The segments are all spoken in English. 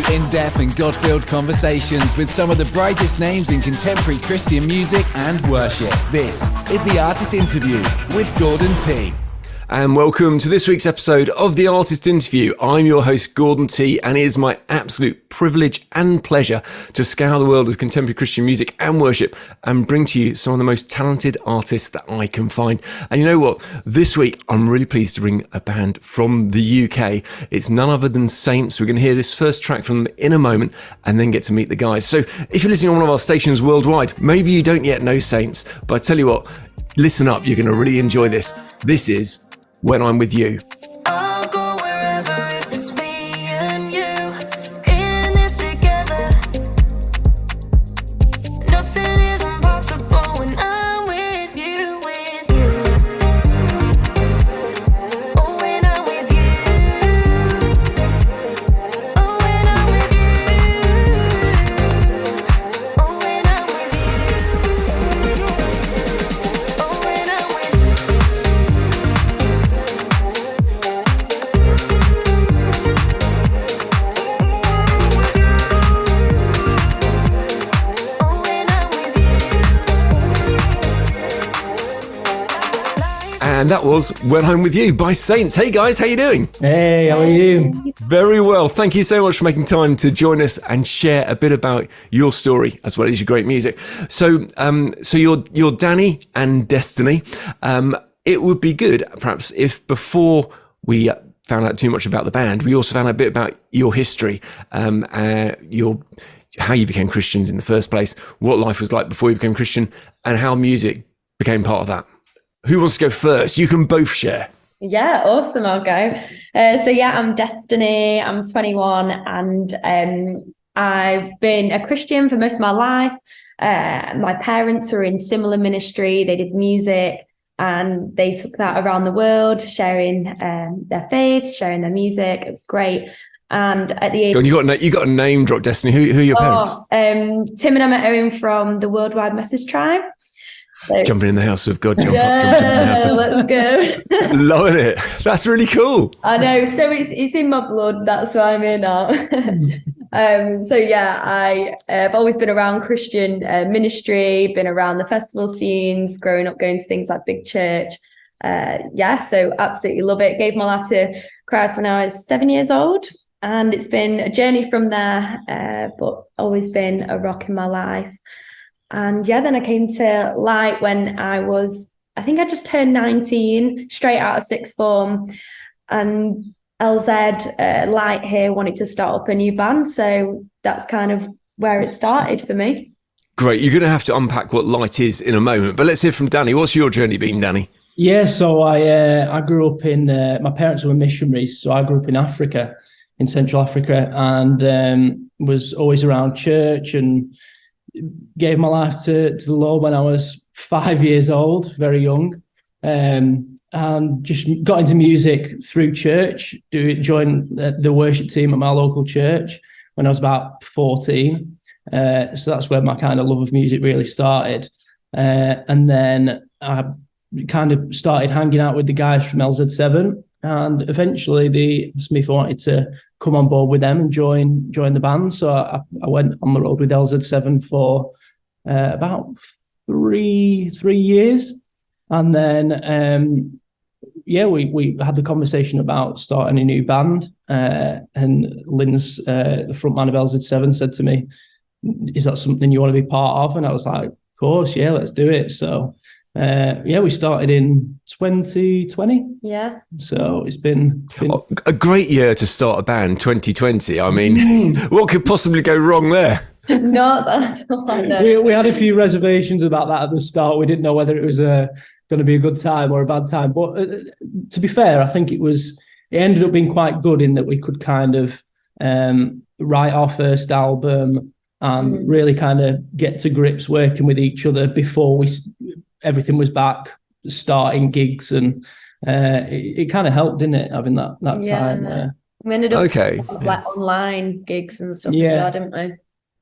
In-depth and God-filled conversations with some of the brightest names in contemporary Christian music and worship. This is The Artist Interview with Gordon T. And welcome to this week's episode of The Artist Interview. I'm your host, Gordon T, and it is my absolute privilege and pleasure to scour the world of contemporary Christian music and worship and bring to you some of the most talented artists that I can find. And you know what? This week, I'm really pleased to bring a band from the UK. It's none other than SAINTZ. We're going to hear this first track from them in a moment and then get to meet the guys. So if you're listening on one of our stations worldwide, maybe you don't yet know SAINTZ, but I tell you what, listen up, you're going to really enjoy this. This is When I'm With You. I'll go wherever if it's me and you in this together. Nothing is impossible when I'm with you, with you. Oh, when I'm with you. Oh, when I'm with you. Oh, when I'm with you. Oh, when I'm with you. And that was When I'm With You by SAINTZ. Hey guys, how you doing? Hey, how are you? Very well. Thank you so much for making time to join us and share a bit about your story as well as your great music. So you're Danny and Destiny. It would be good, perhaps, if before we found out too much about the band, we also found out a bit about your history, how you became Christians in the first place, what life was like before you became Christian, and how music became part of that. Who wants to go first? You can both share. Yeah, awesome. I'll go. I'm Destiny. I'm 21 and I've been a Christian for most of my life. My parents were in similar ministry. They did music and they took that around the world, sharing their faith, sharing their music. It was great. And at the age, you got a name drop, Destiny. Who are your parents? Tim and Emma Owen from the Worldwide Message Tribe. So, jumping in the house of God, jump in the house of let's go. Loving it. That's really cool. I know. So it's in my blood. That's why I'm here now. I've always been around Christian ministry, been around the festival scenes, growing up going to things like Big Church. So absolutely love it. Gave my life to Christ when I was 7 years old. And it's been a journey from there, but always been a rock in my life. And then I came to Light when I just turned 19, straight out of sixth form. And LZ, Light here, wanted to start up a new band. So that's kind of where it started for me. Great. You're going to have to unpack what Light is in a moment. But let's hear from Danny. What's your journey been, Danny? Yeah, so I grew up in, my parents were missionaries. So I grew up in Africa, in Central Africa, and was always around church and gave my life to the Lord when I was 5 years old, very young, and just got into music through church, joined the worship team at my local church when I was about 14. So that's where my kind of love of music really started. And then I kind of started hanging out with the guys from LZ7, and eventually they asked me if I wanted to come on board with them and join the band. So I went on the road with LZ7 for about three years. And then, we had the conversation about starting a new band. And Lynn's, the frontman of LZ7, said to me, is that something you want to be part of? And I was like, of course, yeah, let's do it. So we started in 2020. Yeah. So it's been a great year to start a band, 2020. I mean, what could possibly go wrong there? Not at all. No. We had a few reservations about that at the start. We didn't know whether it was going to be a good time or a bad time. But to be fair, I think it ended up being quite good in that we could kind of write our first album and really kind of get to grips working with each other before everything was back, starting gigs, and it kind of helped, didn't it, having that time. We ended up like online gigs and stuff as well, didn't we?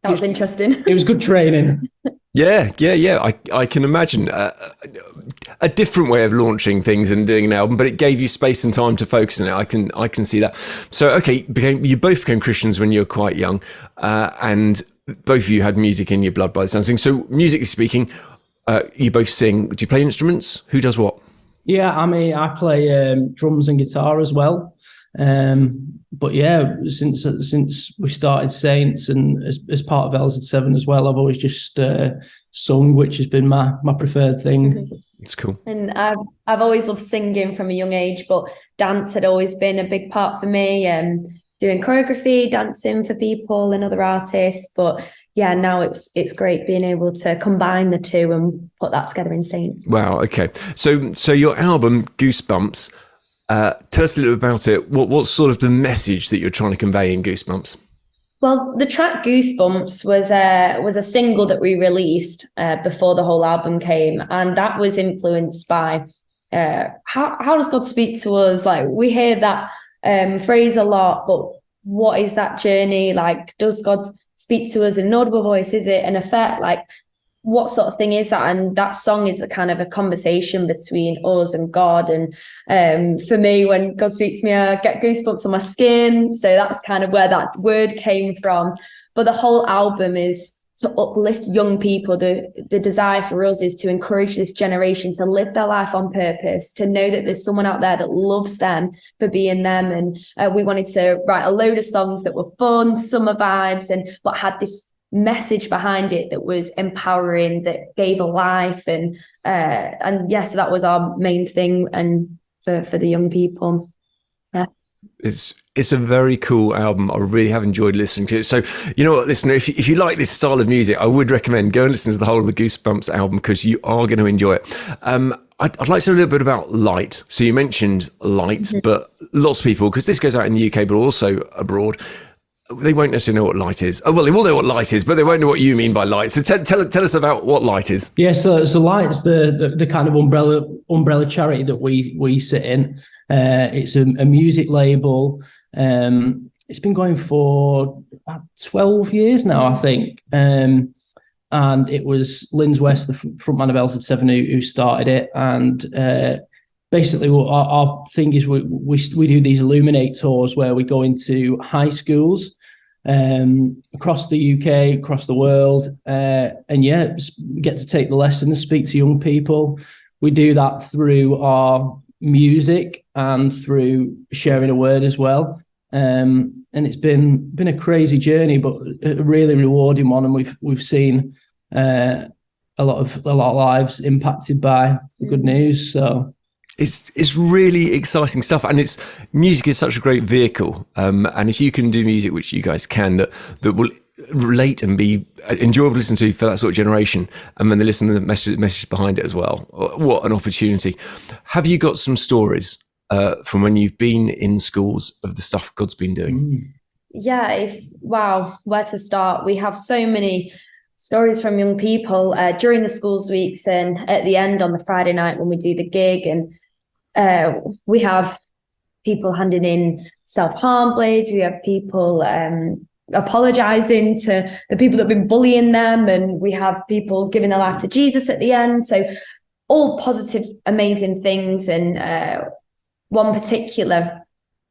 That was interesting. It was good training. Yeah. I can imagine a different way of launching things and doing an album, but it gave you space and time to focus on it. I can see that. So, okay, you both became Christians when you were quite young, and both of you had music in your blood by the sounds of things. So, musically speaking, you both sing. Do you play instruments? Who does what? Yeah, I mean, I play drums and guitar as well. But yeah, since we started SAINTZ and as part of LZ7 as well, I've always just sung, which has been my preferred thing. It's cool. And I've always loved singing from a young age, but dance had always been a big part for me. Doing choreography, dancing for people and other artists. But yeah, now it's great being able to combine the two and put that together in SAINTZ. Wow. Okay. So your album Goosebumps. Tell us a little bit about it. What's sort of the message that you're trying to convey in Goosebumps? Well, the track Goosebumps was a single that we released before the whole album came, and that was influenced by how does God speak to us? Like, we hear that phrase a lot, but what is that journey like? Does God speak to us in an audible voice? Is it an effect? Like, what sort of thing is that? And that song is a kind of a conversation between us and God. And for me, when God speaks to me, I get goosebumps on my skin. So that's kind of where that word came from. But the whole album is to uplift young people. The desire for us is to encourage this generation to live their life on purpose, to know that there's someone out there that loves them for being them. And we wanted to write a load of songs that were fun, summer vibes, but had this message behind it that was empowering, that gave a life. And yes, so that was our main thing, and for the young people. Yeah. It's a very cool album. I really have enjoyed listening to it. So, you know what, listener, if you like this style of music, I would recommend go and listen to the whole of the Goosebumps album, because you are going to enjoy it. I'd like to know a little bit about light. So you mentioned light, but lots of people, because this goes out in the UK, but also abroad, they won't necessarily know what light is. Oh, well, they will know what light is, but they won't know what you mean by light. So tell us about what light is. Yeah, so light's the kind of umbrella charity that we sit in. It's a music label. It's been going for about 12 years now, I think. And it was Linz West, the frontman of LZ7, who started it. And basically, our thing is we do these Illuminate tours where we go into high schools across the UK, across the world, and yeah, get to take the lessons, speak to young people. We do that through our music and through sharing a word as well. And it's been a crazy journey, but a really rewarding one. And we've seen a lot of lives impacted by the good news. So. It's really exciting stuff, and music is such a great vehicle. And if you can do music, which you guys can, that will relate and be enjoyable to listen to for that sort of generation, and then they listen to the message behind it as well. What an opportunity! Have you got some stories from when you've been in schools of the stuff God's been doing? Yeah, it's wow. Where to start? We have so many stories from young people during the schools weeks, and at the end on the Friday night when we do the gig, and we have people handing in self-harm blades. We have people apologizing to the people that have been bullying them, and we have people giving their life to Jesus at the end. So all positive, amazing things. And one particular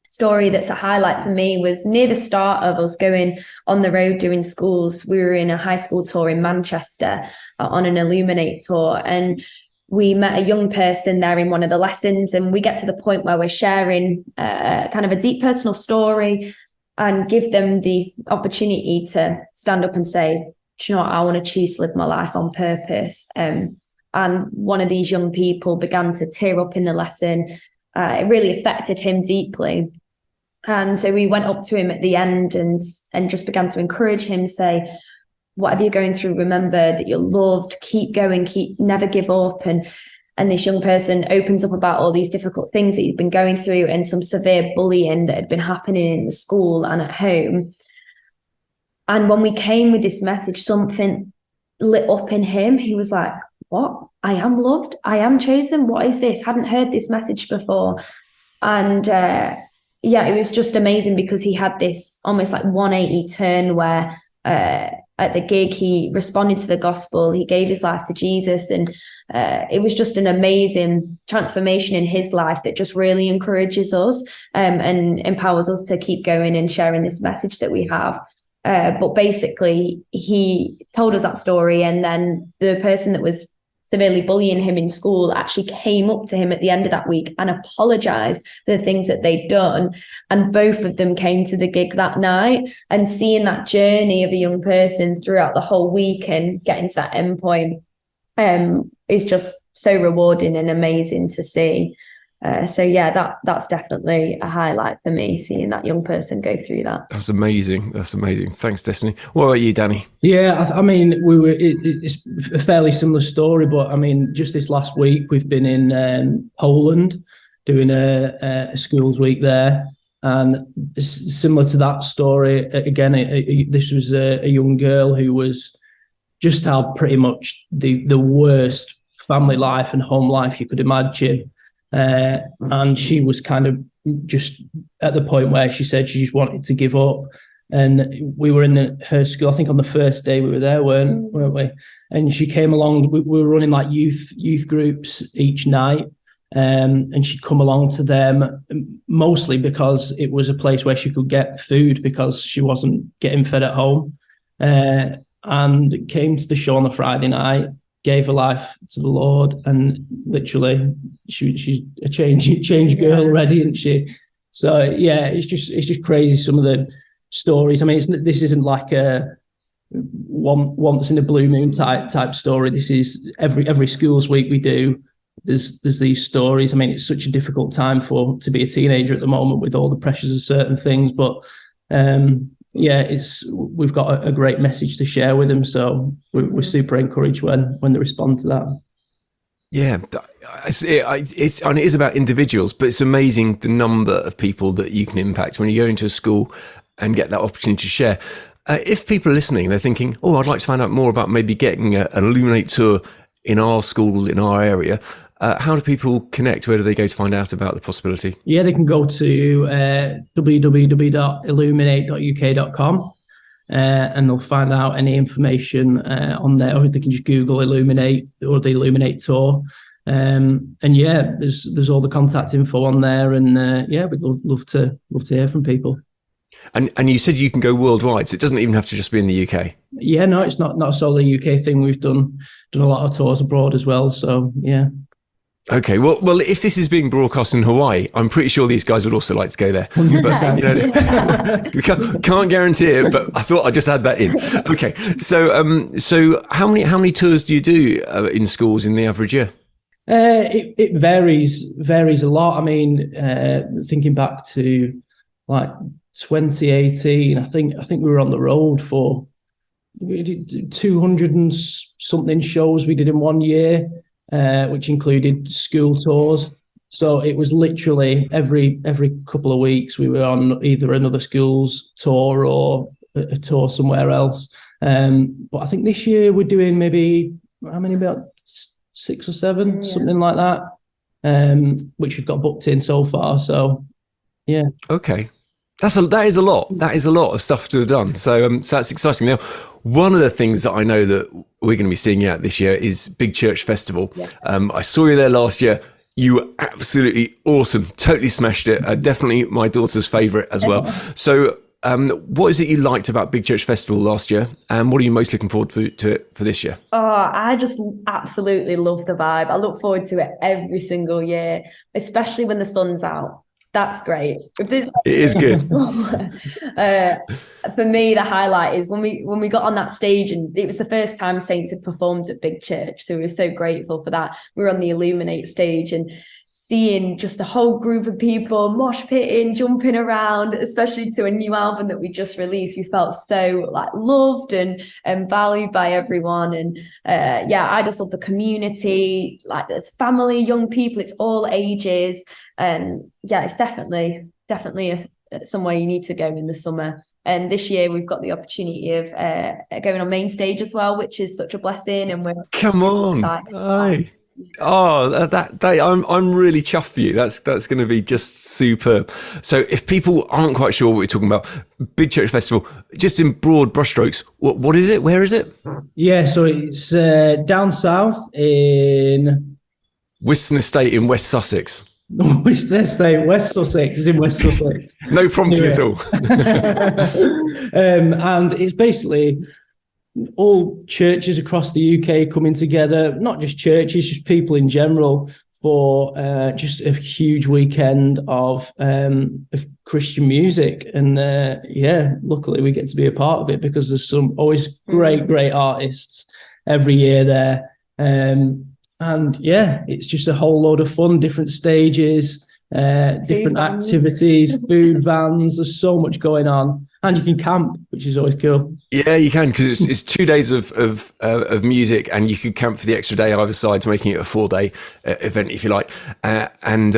story that's a highlight for me was near the start of us going on the road doing schools. We were in a high school tour in Manchester on an Illuminate tour, and we met a young person there in one of the lessons, and we get to the point where we're sharing kind of a deep personal story and give them the opportunity to stand up and say, do you know what, I want to choose to live my life on purpose. And one of these young people began to tear up in the lesson. It really affected him deeply. And so we went up to him at the end and just began to encourage him, say, whatever you're going through, remember that you're loved, keep going, never give up. And this young person opens up about all these difficult things that he'd been going through and some severe bullying that had been happening in the school and at home. And when we came with this message, something lit up in him. He was like, what? I am loved. I am chosen. What is this? Hadn't heard this message before. And yeah, it was just amazing because he had this almost like 180 turn where at the gig. He responded to the gospel. He gave his life to Jesus, and it was just an amazing transformation in his life that just really encourages us and empowers us to keep going and sharing this message that we have. But basically, he told us that story, and then the person that was severely bullying him in school actually came up to him at the end of that week and apologized for the things that they'd done. And both of them came to the gig that night, and seeing that journey of a young person throughout the whole week and getting to that end point is just so rewarding and amazing to see. So yeah, that's definitely a highlight for me, seeing that young person go through that. That's amazing. That's amazing. Thanks, Destiny. What about you, Danny? Yeah, I mean, it's a fairly similar story, but I mean, just this last week we've been in Poland doing a schools week there, and similar to that story again. This was a young girl who was just had pretty much the worst family life and home life you could imagine. And she was kind of just at the point where she said she just wanted to give up. And we were in her school, I think on the first day we were there, weren't we? And she came along, we were running like youth groups each night. And she'd come along to them mostly because it was a place where she could get food because she wasn't getting fed at home. And came to the show on the Friday night, gave her life to the Lord, and literally she's a changed girl already, isn't she? So yeah, it's just crazy, some of the stories. I mean, this isn't like a once in a blue moon type story. This is every schools week we do. There's these stories. I mean, it's such a difficult time to be a teenager at the moment with all the pressures of certain things, but yeah, we've got a great message to share with them, so we're super encouraged when they respond to that. Yeah, it is about individuals, but it's amazing the number of people that you can impact when you go into a school and get that opportunity to share. If people are listening, they're thinking, "Oh, I'd like to find out more about maybe getting an Illuminate tour in our school, in our area." How do people connect? Where do they go to find out about the possibility? Yeah, they can go to www.illuminate.uk.com and they'll find out any information on there, or they can just Google Illuminate or the Illuminate Tour. And yeah, there's all the contact info on there, and yeah, we'd love to hear from people. And you said you can go worldwide, so it doesn't even have to just be in the UK. Yeah, no, it's not a solely UK thing. We've done a lot of tours abroad as well. So yeah. Okay, well, if this is being broadcast in Hawaii, I'm pretty sure these guys would also like to go there. But, we can't guarantee it, but I thought I'd just add that in. Okay, so how many tours do you do in schools in the average year? It varies a lot. I mean, thinking back to like 2018, I think we were on the road we did 200 and something shows we did in 1 year. Which included school tours. So it was literally every couple of weeks we were on either another school's tour or a tour somewhere else. But I think this year we're doing maybe, about 6 or 7, something like that, which we've got booked in so far. So, yeah. Okay. That is a lot. That is a lot of stuff to have done. So that's exciting. Now, one of the things that I know that we're going to be seeing out this year is Big Church Festival. Yeah. I saw you there last year. You were absolutely awesome. Totally smashed it. Definitely my daughter's favourite as well. So what is it you liked about Big Church Festival last year? And what are you most looking forward to it for this year? Oh, I just absolutely love the vibe. I look forward to it every single year, especially when the sun's out. That's great. It is good. For me, the highlight is when we got on that stage, and it was the first time SAINTZ had performed at Big Church. So we were so grateful for that. We were on the Illuminate stage and seeing just a whole group of people mosh pitting, jumping around, especially to a new album that we just released. We felt so loved and valued by everyone. And I just love the community. Like, there's family, young people, it's all ages. And yeah, it's definitely somewhere you need to go in the summer. And this year we've got the opportunity of going on main stage as well, which is such a blessing. And we're come on, aye. Oh, I'm really chuffed for you. That's going to be just superb. So, if people aren't quite sure what we're talking about, Big Church Festival, just in broad brushstrokes, what is it? Where is it? Yeah, so it's down south in Wiston Estate in West Sussex. West Estate, West Sussex. It's in West Sussex. No prompting at all. And it's basically all churches across the UK coming together, not just churches, just people in general, for just a huge weekend of Christian music. And luckily we get to be a part of it because there's some always great artists every year there. And yeah, it's just a whole load of fun, different stages, different activities, food vans. There's so much going on, and you can camp, which is always cool. Yeah, you can, because it's 2 days of music, and you can camp for the extra day either side, making it a 4-day event if you like. And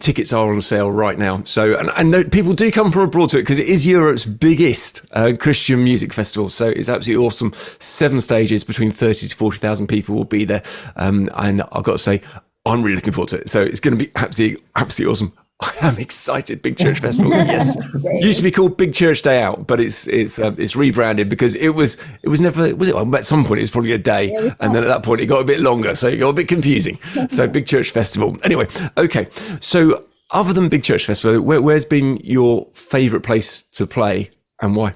tickets are on sale right now. So and people do come from abroad to it because it is Europe's biggest Christian music festival. So it's absolutely awesome. 7 stages, between 30 to 40,000 people will be there, and I've got to say, I'm really looking forward to it. So it's going to be absolutely awesome. I am excited. Big Church Festival. Yes, used to be called Big Church Day Out, but it's rebranded because it was never, was it? At some point it was probably a day, and then at that point it got a bit longer, so it got a bit confusing. So Big Church Festival. Anyway, okay. So other than Big Church Festival, where's been your favourite place to play and why?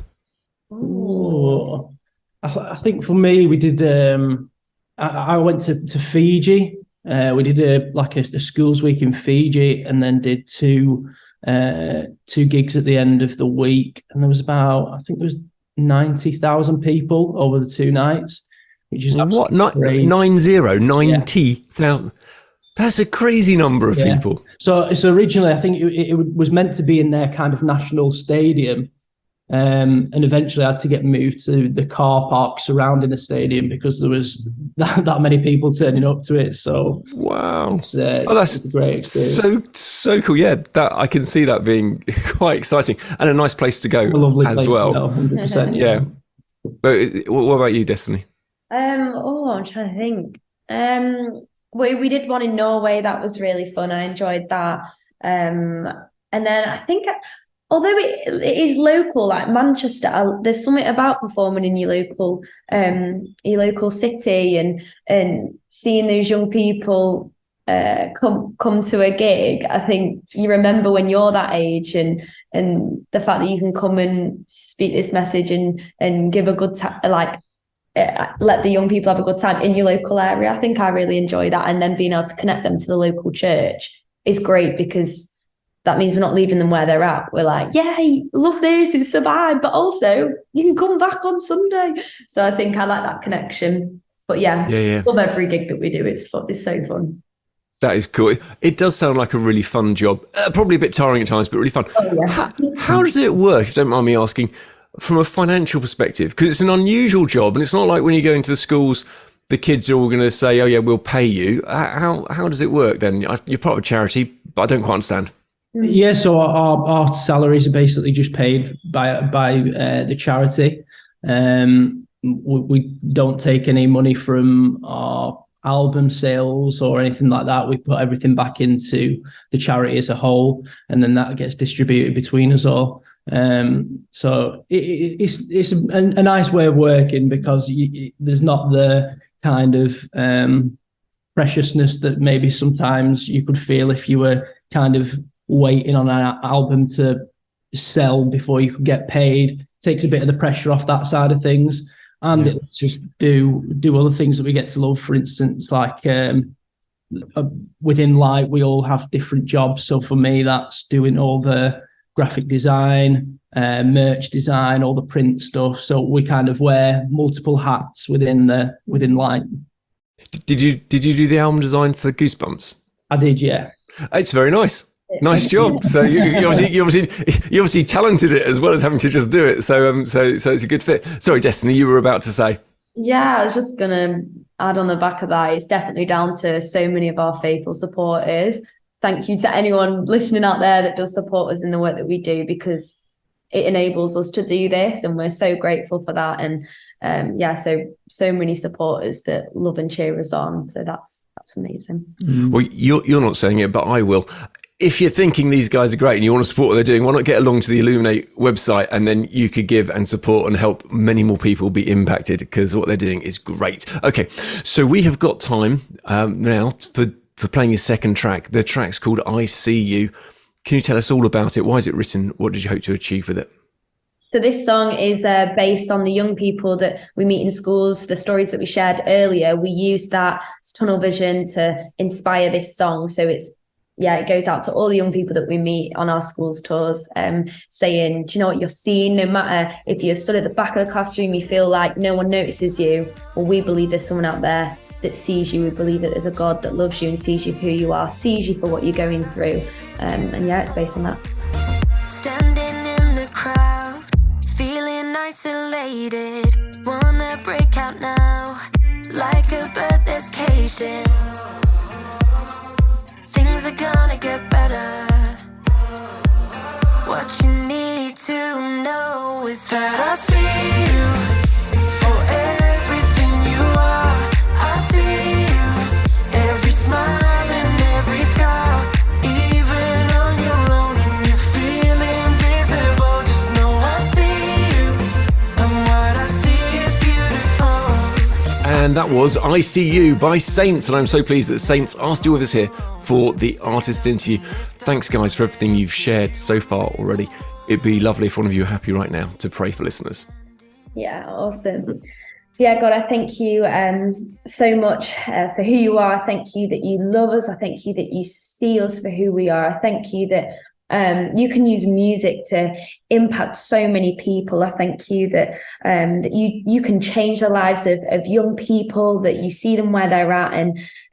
Ooh. I think for me, we did. I went to Fiji. We did a schools week in Fiji, and then did two gigs at the end of the week, and there was about, I think there was 90,000 people over the 2 nights, which is what, not 90,000. That's a crazy number of people. So originally, I think it was meant to be in their kind of national stadium. And eventually I had to get moved to the car park surrounding the stadium because there was that many people turning up to it. So wow, that's a great experience. So cool. Yeah, that I can see that being quite exciting and a nice place to go a lovely as place well. To go, 100%. Yeah. But what about you, Destiny? I'm trying to think. We did one in Norway that was really fun. I enjoyed that. And then I think, although it is local, like Manchester, there's something about performing in your local city and seeing those young people come to a gig. I think you remember when you're that age, and the fact that you can come and speak this message and give a good time, let the young people have a good time in your local area. I think I really enjoy that, and then being able to connect them to the local church is great because that means we're not leaving them where they're at. We're like, yay, love this, it's a vibe, but also you can come back on Sunday. So I think I like that connection. But yeah. Love every gig that we do. It's fun. It's so fun. That is cool. It does sound like a really fun job. Probably a bit tiring at times, but really fun. Oh, yeah. How does it work, if you don't mind me asking, from a financial perspective? Because it's an unusual job, and it's not like when you go into the schools, the kids are all going to say, oh yeah, we'll pay you. How does it work then? You're part of a charity, but I don't quite understand. Yeah, so our salaries are basically just paid by the charity. We don't take any money from our album sales or anything like that. We put everything back into the charity as a whole, and then that gets distributed between us all. So it's a nice way of working because there's not the kind of preciousness that maybe sometimes you could feel if you were kind of waiting on an album to sell before you could get paid. Takes a bit of the pressure off that side of things, and it lets us do other things that we get to love. For instance, like within Light, we all have different jobs. So for me, that's doing all the graphic design, merch design, all the print stuff. So we kind of wear multiple hats within Light. Did you do the album design for Goosebumps? I did, yeah. It's very nice. Nice job. So you obviously talented it as well as having to just do it. So it's a good fit. Sorry, Destiny, you were about to say. Yeah, I was just gonna add on the back of that. It's definitely down to so many of our faithful supporters. Thank you to anyone listening out there that does support us in the work that we do, because it enables us to do this, and we're so grateful for that. And so many supporters that love and cheer us on. So that's It's amazing. Well, you're not saying it, but I will. If you're thinking these guys are great and you want to support what they're doing, why not get along to the Illuminate website, and then you could give and support and help many more people be impacted, because what they're doing is great. Okay, so we have got time now for playing your second track. The track's called I See You. Can you tell us all about it? Why is it written? What did you hope to achieve with it? So this song is based on the young people that we meet in schools, the stories that we shared earlier. We use that tunnel vision to inspire this song. So it goes out to all the young people that we meet on our schools tours, saying, do you know what you're seeing? No matter if you're stood at the back of the classroom, you feel like no one notices you. Well, we believe there's someone out there that sees you. We believe that there's a God that loves you and sees you for who you are, sees you for what you're going through. It's based on that. Standing in the crowd, feeling isolated, wanna break out now, like a bird that's caged in. Things are gonna get better. What you need to know is that I see you for everything you are. I see you, every smile and every scar, even on your own and you feel invisible. Just know I see you, and what I see is beautiful. And that was I See You by SAINTZ, and I'm so pleased that SAINTZ are still with us here for the artist interview. Thanks, guys, for everything you've shared so far already. It'd be lovely if one of you are happy right now to pray for listeners. Yeah, awesome. Yeah, God, I thank you so much for who you are. I thank you that you love us. I thank you that you see us for who we are. I thank you that you can use music to impact so many people. I thank you that that you can change the lives of young people, that you see them where they're at,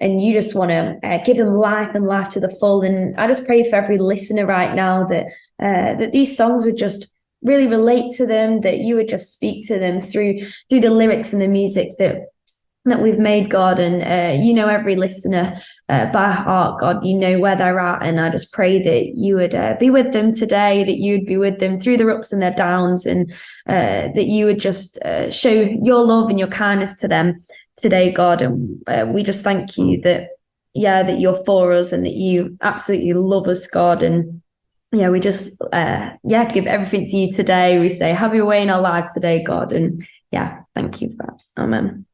and you just want to give them life and life to the full. And I just pray for every listener right now that that these songs would just really relate to them, that you would just speak to them through the lyrics and the music that we've made, God. And you know every listener by heart, God. You know where they're at, and I just pray that you would be with them today, that you would be with them through their ups and their downs, and that you would just show your love and your kindness to them today, God. And we just thank you that you're for us and that you absolutely love us, God. And we just give everything to you today. We say, have your way in our lives today, God. And thank you for that. Amen.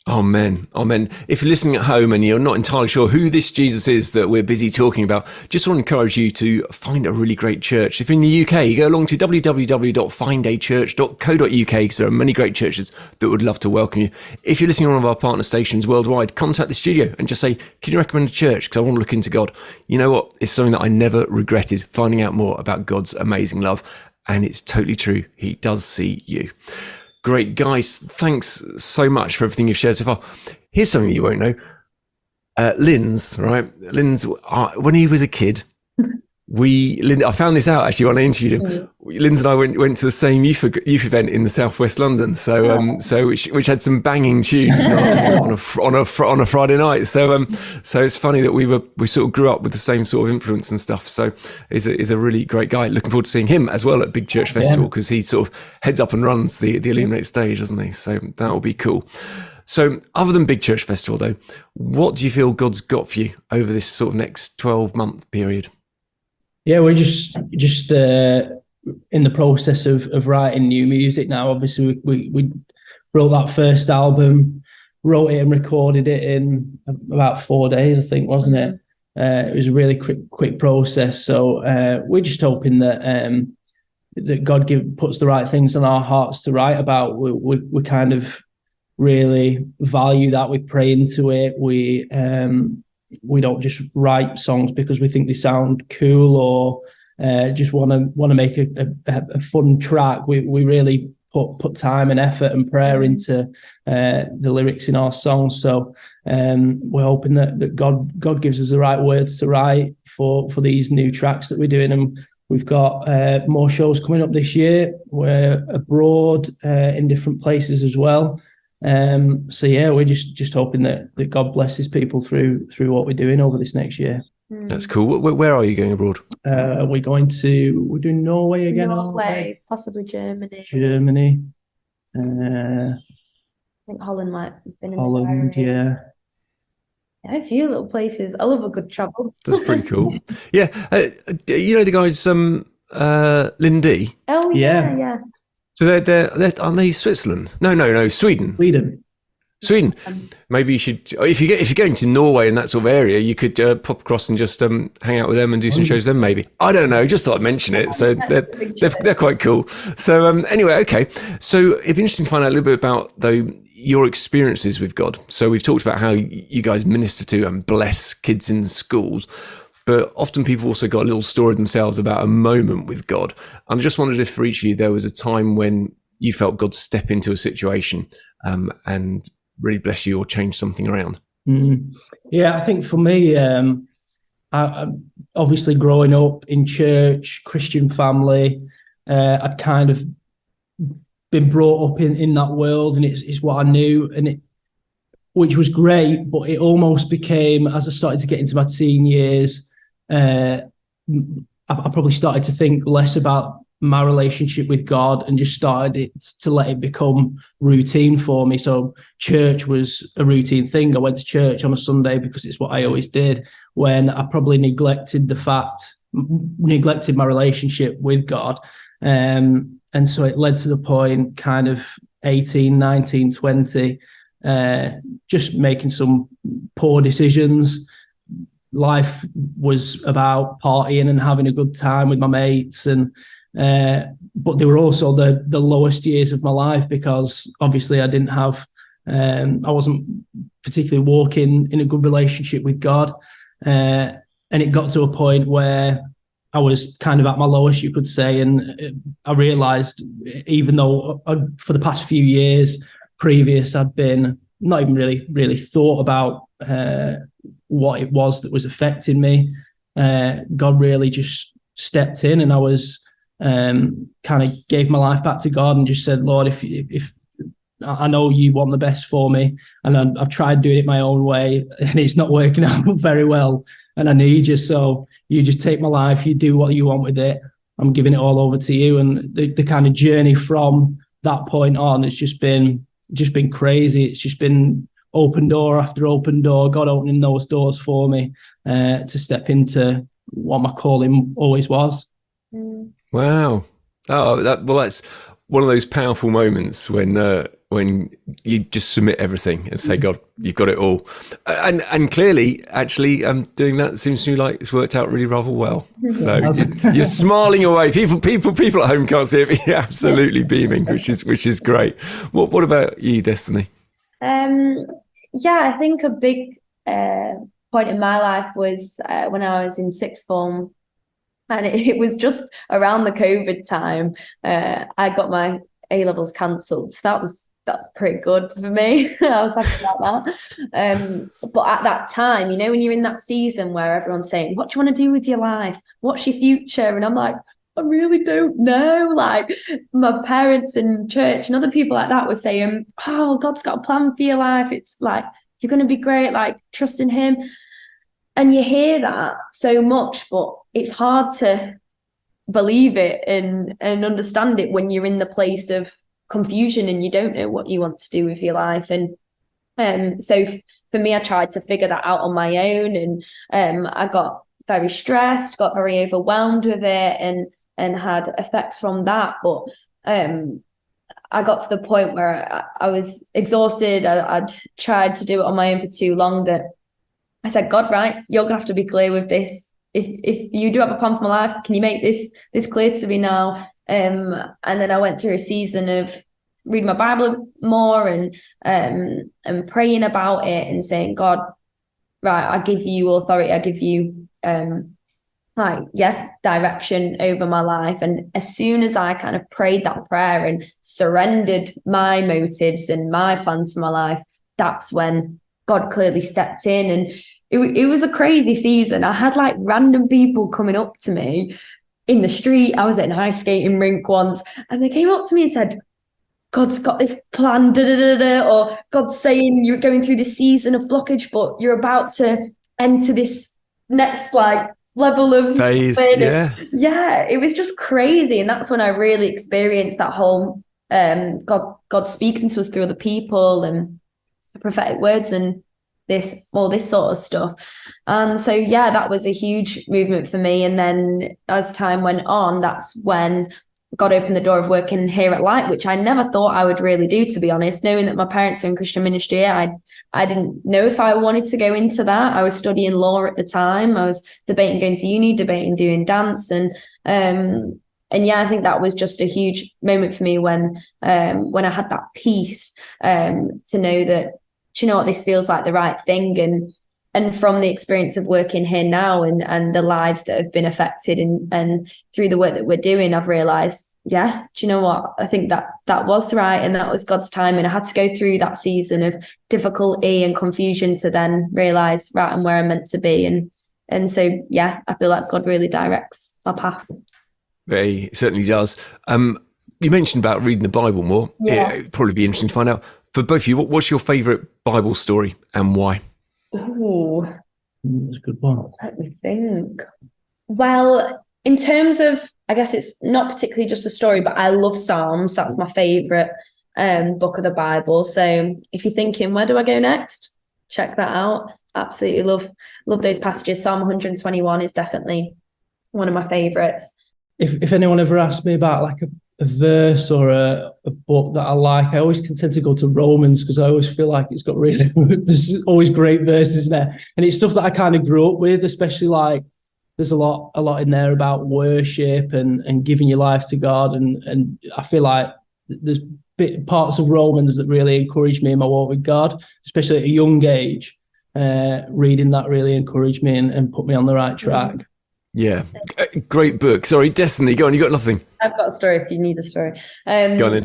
Amen. Amen. If you're listening at home and you're not entirely sure who this Jesus is that we're busy talking about, just want to encourage you to find a really great church. If you're in the UK, you go along to www.findachurch.co.uk, because there are many great churches that would love to welcome you. If you're listening on one of our partner stations worldwide, contact the studio and just say, can you recommend a church? Because I want to look into God. You know what? It's something that I never regretted, finding out more about God's amazing love. And it's totally true. He does see you. Great, guys. Thanks so much for everything you've shared so far. Here's something you won't know. Lynn's, right? Lynn's, when he was a kid, I found this out actually when I interviewed him. Lynn's and I went to the same youth event in the southwest London, which had some banging tunes on a Friday night. So it's funny that we sort of grew up with the same sort of influence and stuff. So he's a really great guy. Looking forward to seeing him as well at Big Church Festival, because he sort of heads up and runs the Illuminate stage, doesn't he? So that will be cool. So other than Big Church Festival though, what do you feel God's got for you over this sort of next 12-month period? Yeah, we're just in the process of writing new music now. Obviously, we wrote that first album, wrote it and recorded it in about 4 days, I think, wasn't it? It was a really quick process. So we're just hoping that that God puts the right things on our hearts to write about. We kind of really value that. We pray into it. We don't just write songs because we think they sound cool or just want to make a fun track. We really put time and effort and prayer into the lyrics in our songs. So we're hoping that God gives us the right words to write for these new tracks that we're doing. And we've got more shows coming up this year. We're abroad in different places as well. We're just hoping that God blesses people through what we're doing over this next year. That's cool. Where are you going abroad? We're doing Norway again. Norway, possibly Germany. I think Holland might have been in Holland, the diary. yeah. A few little places. I love a good travel. That's pretty cool. Yeah. You know the guys, Lindy? Oh Yeah. yeah. So they're aren't they Switzerland? No, Sweden. Sweden. Maybe you should, if you're going to Norway and that sort of area, you could pop across and just hang out with them and do some shows with them. Maybe, I don't know. Just thought I'd mention it. So they're quite cool. So anyway, okay. So it'd be interesting to find out a little bit about your experiences with God. So we've talked about how you guys minister to and bless kids in schools, but often people also got a little story themselves about a moment with God. And I just wondered if for each of you there was a time when you felt God step into a situation and really bless you or change something around. Yeah, I think for me, I obviously growing up in church, Christian family, I'd kind of been brought up in that world, and it's what I knew, and which was great. But it almost became, as I started to get into my teen years, I probably started to think less about my relationship with God and just started to let it become routine for me. So church was a routine thing. I went to church on a Sunday because it's what I always did, when I probably neglected my relationship with God. And so it led to the point kind of 18, 19, 20, just making some poor decisions. Life was about partying and having a good time with my mates, and but they were also the lowest years of my life, because obviously I didn't have, I wasn't particularly walking in a good relationship with God, and it got to a point where I was kind of at my lowest, you could say, and I realised, even though for the past few years previous I'd been not even really thought about what it was that was affecting me, God really just stepped in, and I was kind of gave my life back to God and just said, Lord, if I know you want the best for me, and I've tried doing it my own way and it's not working out very well, and I need you, so you just take my life, you do what you want with it, I'm giving it all over to you. And the kind of journey from that point on, it's just been crazy. It's just been open door after open door, God opening those doors for me to step into what my calling always was. Wow. That's one of those powerful moments when you just submit everything and say, God, you've got it all. And clearly, actually, doing that seems to me like it's worked out really rather well. So you're smiling away. People at home can't see it, but you're absolutely beaming, which is great. What about you, Destiny? Yeah, I think a big point in my life was when I was in sixth form. And it was just around the COVID time. I got my A-levels cancelled. So that's pretty good for me. I was happy about that. But at that time, you know, when you're in that season where everyone's saying, what do you want to do with your life? What's your future? And I'm like, I really don't know. Like, my parents in church and other people like that were saying, oh, God's got a plan for your life. It's like, you're going to be great. Like, trust in him. And you hear that so much, but it's hard to believe it and understand it when you're in the place of confusion and you don't know what you want to do with your life. And so for me, I tried to figure that out on my own, and I got very stressed, got very overwhelmed with it, and had effects from that. But I got to the point where I was exhausted. I'd tried to do it on my own for too long, that I said, God, right, you're gonna have to be clear with this. If you do have a plan for my life, can you make this clear to me now? And then I went through a season of reading my Bible more and praying about it and saying, God, right, I give you authority, I give you direction over my life. And as soon as I kind of prayed that prayer and surrendered my motives and my plans for my life, that's when God clearly stepped in. And it was a crazy season. I had like random people coming up to me in the street. I was at an ice skating rink once, and they came up to me and said, God's got this plan, or God's saying you're going through this season of blockage, but you're about to enter this next like level of phase. Yeah, it was just crazy. And that's when I really experienced that whole God speaking to us through other people and prophetic words. And all this sort of stuff. And so, yeah, that was a huge movement for me. And then as time went on, that's when God opened the door of working here at Light, which I never thought I would really do, to be honest. Knowing that my parents are in Christian ministry, I didn't know if I wanted to go into that. I was studying law at the time. I was debating going to uni, debating doing dance. And yeah, I think that was just a huge moment for me when I had that peace to know that, do you know what, this feels like the right thing. And from the experience of working here now and the lives that have been affected and through the work that we're doing, I've realised, yeah, do you know what? I think that was right, and that was God's time. And I had to go through that season of difficulty and confusion to then realise, right, I'm where I'm meant to be. And so, yeah, I feel like God really directs my path. He certainly does. You mentioned about reading the Bible more. Yeah. It'd probably be interesting to find out. For both of you, what's your favourite Bible story and why? Ooh, That's a good one. let me think. Well, in terms of, I guess it's not particularly just a story, but I love Psalms. That's my favourite book of the Bible. So if you're thinking, where do I go next? Check that out. Absolutely love those passages. Psalm 121 is definitely one of my favourites. If anyone ever asks me about like a verse or a book that I like, I always tend to go to Romans, because I always feel like it's got really, there's always great verses in there. And it's stuff that I kind of grew up with, especially like there's a lot in there about worship and giving your life to God. And I feel like there's parts of Romans that really encouraged me in my walk with God, especially at a young age. Reading that really encouraged me and put me on the right track. Yeah, great book. Sorry, Destiny, go on, you got nothing. I've got a story if you need a story. Go on then.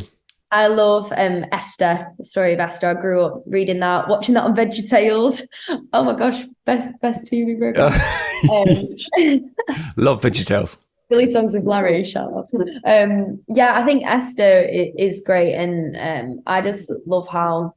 I love Esther, the story of Esther. I grew up reading that, watching that on VeggieTales. Oh my gosh, best TV program. Love VeggieTales. Billy Songs with Larry, shout out. Yeah, I think Esther is great, and I just love how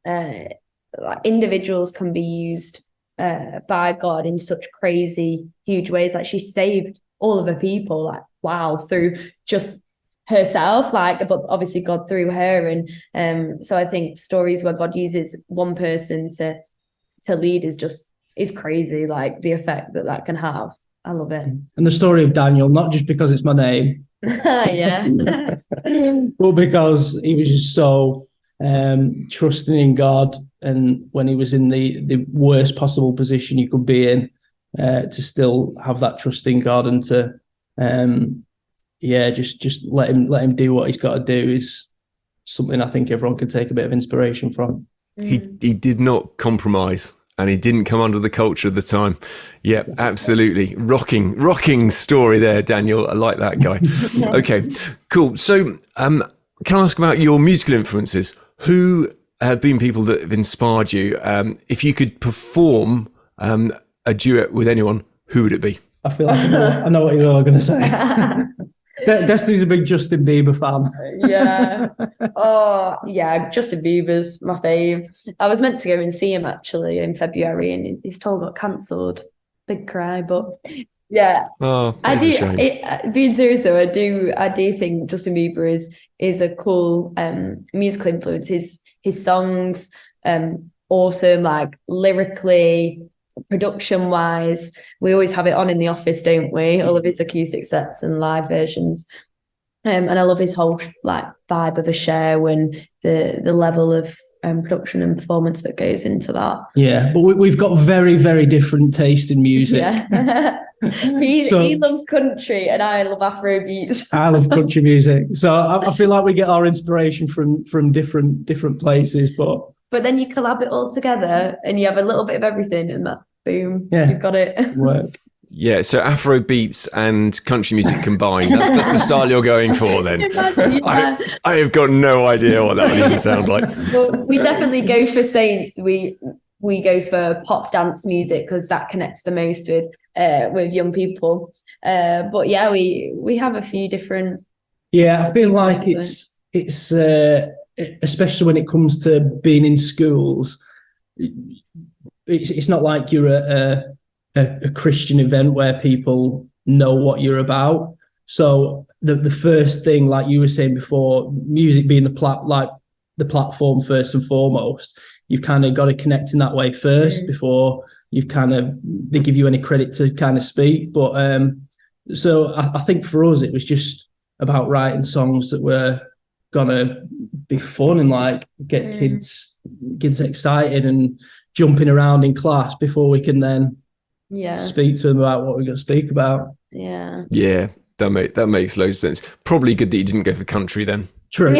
like individuals can be used by God in such crazy, huge ways. Like she saved all of her people, like wow, through just herself, like, but obviously God through her. And so I think stories where God uses one person to lead is crazy, like the effect that can have. I love it. And the story of Daniel, not just because it's my name, yeah, but because he was just so trusting in God, and when he was in the worst possible position you could be in, to still have that trust in God and to just let him do what he's got to do is something I think everyone can take a bit of inspiration from. He did not compromise, and he didn't come under the culture of the time. Yeah, absolutely. Rocking story there, Daniel. I like that guy. Okay, cool. So can I ask about your musical influences? Who have been people that have inspired you? If you could perform a duet with anyone, who would it be? I feel like I know what you're going to say. Destiny's a big Justin Bieber fan. Yeah. Oh, yeah. Justin Bieber's my fave. I was meant to go and see him actually in February, and his tour got cancelled. Big cry, but yeah. Oh, I that's do. a shame. Being serious though, I do think Justin Bieber is a cool musical influence. His songs, awesome, like lyrically, production wise. We always have it on in the office, don't we? All of his acoustic sets and live versions. And I love his whole like vibe of a show and the level of production and performance that goes into that. Yeah, but we've got very, very different taste in music. Yeah. He loves country and I love Afro beats. I love country music. So I feel like we get our inspiration from different places, but then you collab it all together and you have a little bit of everything and that, boom, yeah, you've got it. Work. Yeah, so Afro beats and country music combined. That's the style you're going for then. I have got no idea what that would even sound like. Well, we definitely go for SAINTZ. We go for pop dance music because that connects the most with young people. But yeah, we have a few different. Yeah, I feel like it's especially when it comes to being in schools. It's not like you're a Christian event where people know what you're about. So the first thing, like you were saying before, music being the the platform first and foremost. You've kind of got to connect in that way first before they give you any credit to kind of speak. But so I think for us, it was just about writing songs that were gonna be fun and like get kids excited and jumping around in class before we can then speak to them about what we're going to speak about. Yeah, that makes loads of sense. Probably good that you didn't go for country then. True.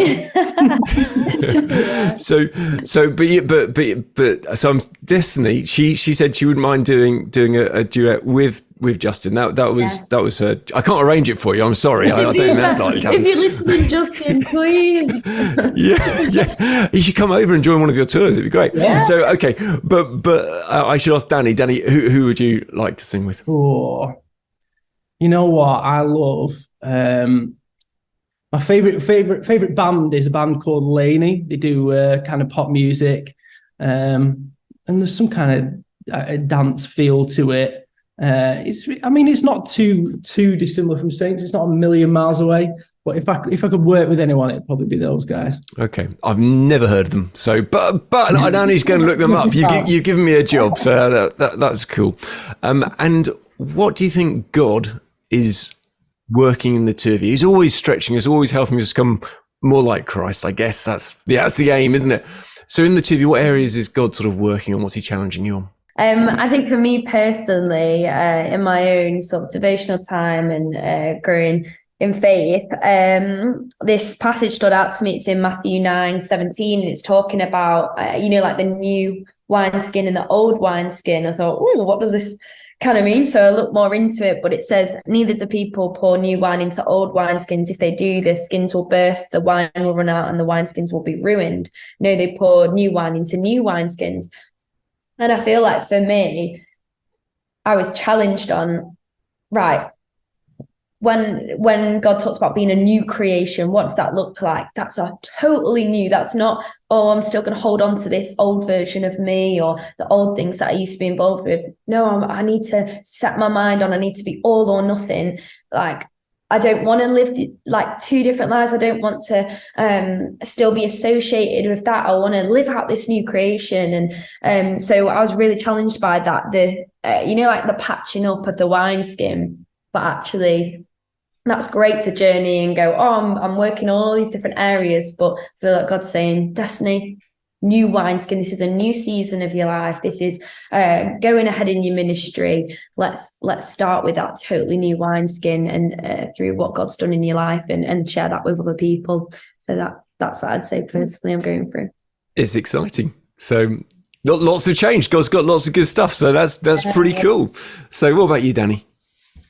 So I'm Destiny. She said she wouldn't mind doing a duet with Justin. That was her. I can't arrange it for you. I'm sorry. I don't think that's likely to happen. If you're listening, Justin, please. Yeah. You should come over and join one of your tours. It'd be great. Yeah. So okay, but I should ask Danny. Danny, who would you like to sing with? Oh, you know what? I love. My favorite band is a band called Laney. They do kind of pop music, and there's some kind of dance feel to it. It's not too dissimilar from SAINTZ. It's not a million miles away. But if I could work with anyone, it'd probably be those guys. Okay, I've never heard of them. So, but I know he's going to look them up. You've given me a job, so that's cool. And what do you think God is working in the two of you? He's always stretching us, always helping us become more like Christ. I guess that's the aim, isn't it? So in the two of you, what areas is God sort of working on? What's he challenging you on? I think for me personally, in my own sort of devotional time and growing in faith, this passage stood out to me. It's in Matthew 9:17, and it's talking about, like the new wineskin and the old wineskin. I thought, what does this kind of mean? So I looked more into it, but it says, neither do people pour new wine into old wineskins. If they do, the skins will burst, the wine will run out, and the wineskins will be ruined. No, they pour new wine into new wineskins. And I feel like for me, I was challenged on, right, when God talks about being a new creation, what does that look like? That's a totally new. That's not, I'm still going to hold on to this old version of me or the old things that I used to be involved with. No, I need to set my mind on, I need to be all or nothing. Like, I don't want to live like two different lives. I don't want to still be associated with that. I want to live out this new creation. And so I was really challenged by that. Like the patching up of the wineskin, but actually that's great to journey and go, I'm working on all these different areas, but I feel like God's saying, Destiny, new wineskin. This is a new season of your life. This is going ahead in your ministry. Let's start with that totally new wineskin and through what God's done in your life and share that with other people. So that's what I'd say personally I'm going through. It's exciting. So lots of change. God's got lots of good stuff. So that's pretty cool. So what about you, Danny?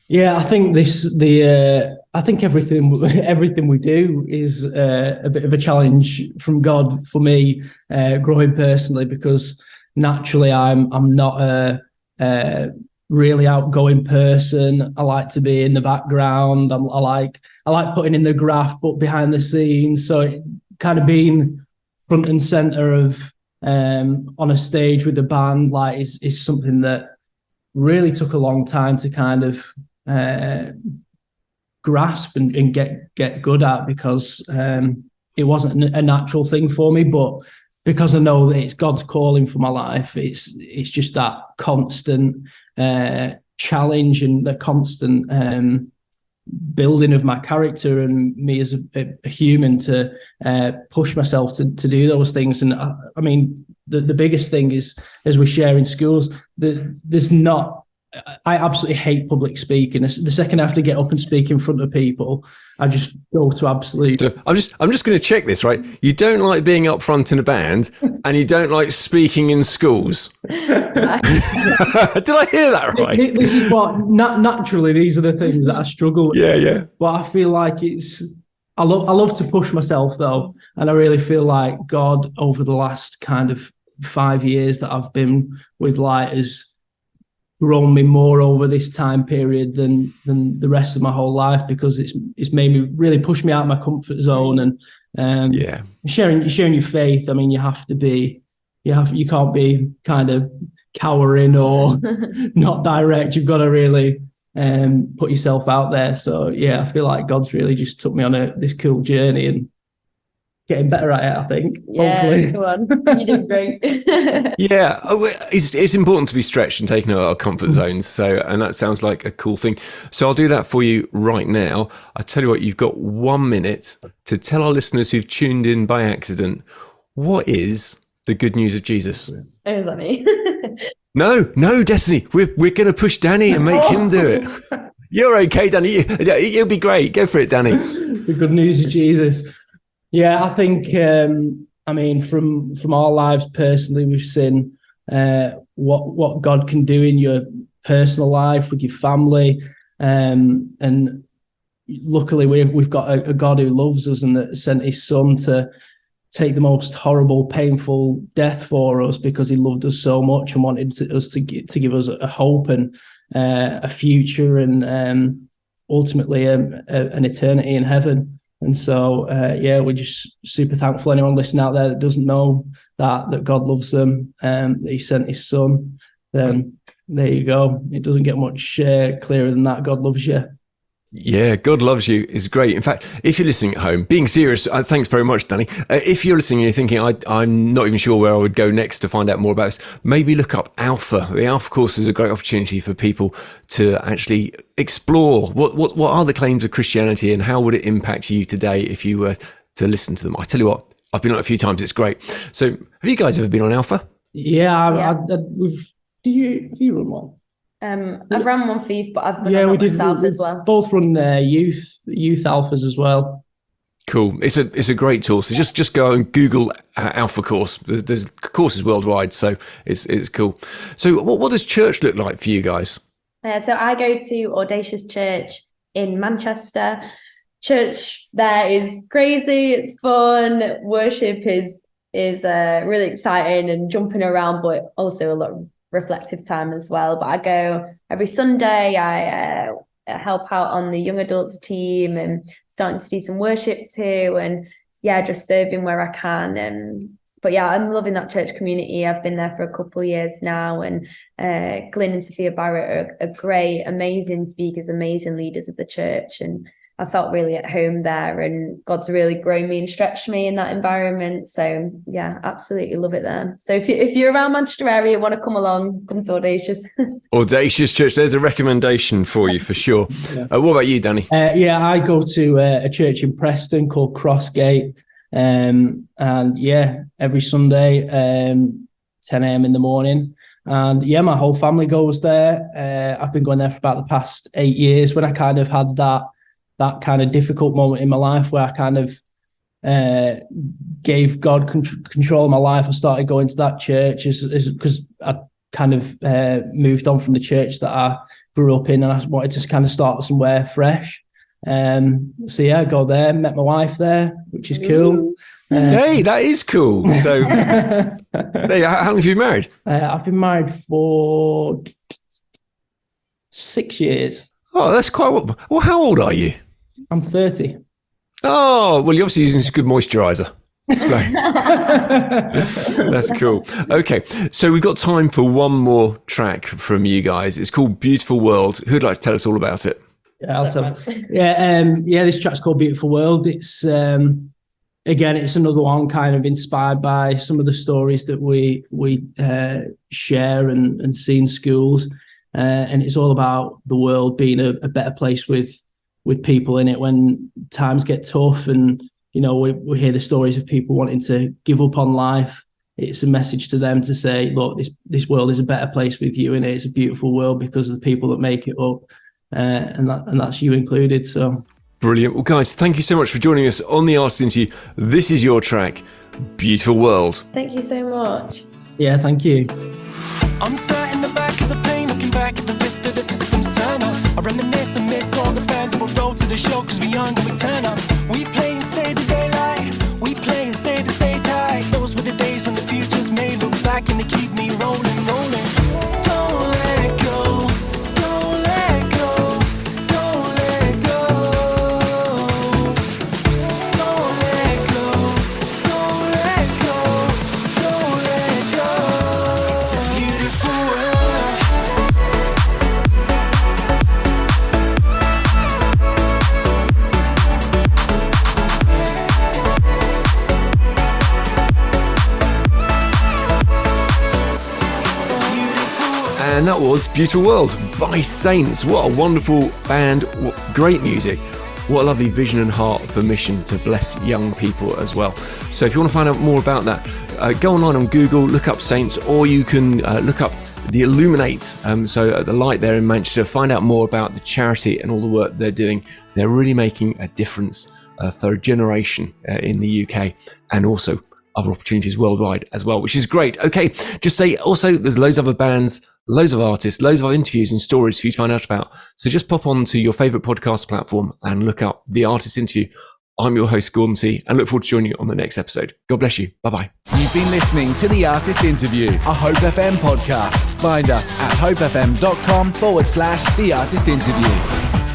Yeah, I think I think everything we do is a bit of a challenge from God for me, growing personally, because naturally I'm not a really outgoing person. I like to be in the background. I like putting in the graft, but behind the scenes. So it kind of being front and center of on a stage with the band, like is something that really took a long time to kind of grasp and get good at, because it wasn't a natural thing for me. But because I know that it's God's calling for my life, it's just that constant challenge and the constant building of my character and me as a human to push myself to do those things. And I mean, the biggest thing is, as we share in schools, I absolutely hate public speaking. The second I have to get up and speak in front of people, I just go to absolute. So I'm just going to check this, right? You don't like being up front in a band, and you don't like speaking in schools. Did I hear that right? This is what naturally these are the things that I struggle with. Yeah. But I feel like I love to push myself though, and I really feel like God over the last kind of 5 years that I've been with Light has grown me more over this time period than the rest of my whole life, because it's made me really push me out of my comfort zone. And sharing your faith, I mean, you can't be kind of cowering or not direct. You've got to really put yourself out there. So yeah, I feel like God's really just took me on this cool journey, and getting better at it, I think. Yeah, Hopefully. come on. You did great. Yeah, it's important to be stretched and taken out of our comfort zones. So, and that sounds like a cool thing. So I'll do that for you right now. I tell you what, you've got 1 minute to tell our listeners who've tuned in by accident, what is the good news of Jesus? Oh, is that me? No, Destiny. We're going to push Danny and make him do it. You're okay, Danny. You'll be great. Go for it, Danny. The good news of Jesus. Yeah, I think, I mean, from our lives personally, we've seen what God can do in your personal life with your family. And luckily, we've got a God who loves us and that sent his son to take the most horrible, painful death for us because he loved us so much and wanted us to give us a hope and a future and ultimately an eternity in heaven. And so, we're just super thankful. Anyone listening out there that doesn't know that God loves them, that he sent his son, then there you go. It doesn't get much clearer than that. God loves you. Yeah, God loves you is great. In fact, if you're listening at home, being serious, thanks very much, Danny. If you're listening and you're thinking, I'm not even sure where I would go next to find out more about this, maybe look up Alpha. The Alpha course is a great opportunity for people to actually explore what are the claims of Christianity and how would it impact you today if you were to listen to them. I tell you what, I've been on it a few times. It's great. So have you guys ever been on Alpha? Yeah. Do you run one? I've run one for youth, but I've been on myself as well. Both run youth alphas as well. Cool. It's a great tool. So just go and Google Alpha course. There's courses worldwide, so it's cool. So what does church look like for you guys? So I go to Audacious Church in Manchester. Church there is crazy. It's fun. Worship is really exciting and jumping around, but also a lot of reflective time as well. But I go every Sunday. I help out on the young adults team and starting to do some worship too, and just serving where I can. But I'm loving that church community. I've been there for a couple of years now, and Glyn and Sophia Barrett are great, amazing speakers, amazing leaders of the church, and I felt really at home there, and God's really grown me and stretched me in that environment. So absolutely love it there. So if you're around Manchester area, want to come along, come to Audacious. Audacious Church, there's a recommendation for you for sure. What about you, Danny? I go to a church in Preston called Crossgate, and every Sunday, 10 a.m. in the morning. And my whole family goes there. I've been going there for about the past 8 years. When I kind of had that kind of difficult moment in my life where I kind of gave God control of my life, I started going to that church because I kind of moved on from the church that I grew up in, and I wanted to kind of start somewhere fresh. I go there, met my wife there, which is cool. Hey, that is cool. So how long have you been married? I've been married for 6 years. Oh, that's quite well. How old are you? I'm 30. Oh, well, you're obviously using some good moisturizer. So that's cool. Okay, so we've got time for one more track from you guys. It's called Beautiful World. Who'd like to tell us all about it? Yeah, I'll tell. This track's called Beautiful World. It's again, it's another one kind of inspired by some of the stories that we share and see in schools, and it's all about the world being a better place with people in it when times get tough, and we hear the stories of people wanting to give up on life. It's a message to them to say, look, this world is a better place with you in it. It's a beautiful world because of the people that make it up, and that's you included. So brilliant. Well, guys, thank you so much for joining us on the Artist Interview. This is your track, Beautiful World. Thank you so much. Yeah, thank you. I'm sat in the back of the plane, looking back at the wrist of the system's turn up. I reminisce and miss all the fans that will roll to the show, cause we young and we turn up. We play and stay to daylight, we play and stay to stay tight. Those were the days when the future's made, look back and they keep me rolling, rolling. Don't let go, don't let go, don't let go. Don't let go, don't let go, don't let go. It's a beautiful world. And that was Beautiful World by SAINTZ. What a wonderful band, what great music. What a lovely vision and heart for mission to bless young people as well. So if you want to find out more about that, go online on Google, look up SAINTZ, or you can look up the Illuminate, so the light there in Manchester. Find out more about the charity and all the work they're doing. They're really making a difference for a generation in the UK, and also other opportunities worldwide as well, which is great. Okay, just say also there's loads of other bands, loads of artists, loads of interviews and stories for you to find out about. So just pop on to your favourite podcast platform and look up The Artist Interview. I'm your host, Gordon T, and look forward to joining you on the next episode. God bless you. Bye-bye. You've been listening to The Artist Interview, a Hope FM podcast. Find us at hopefm.com/The Artist Interview.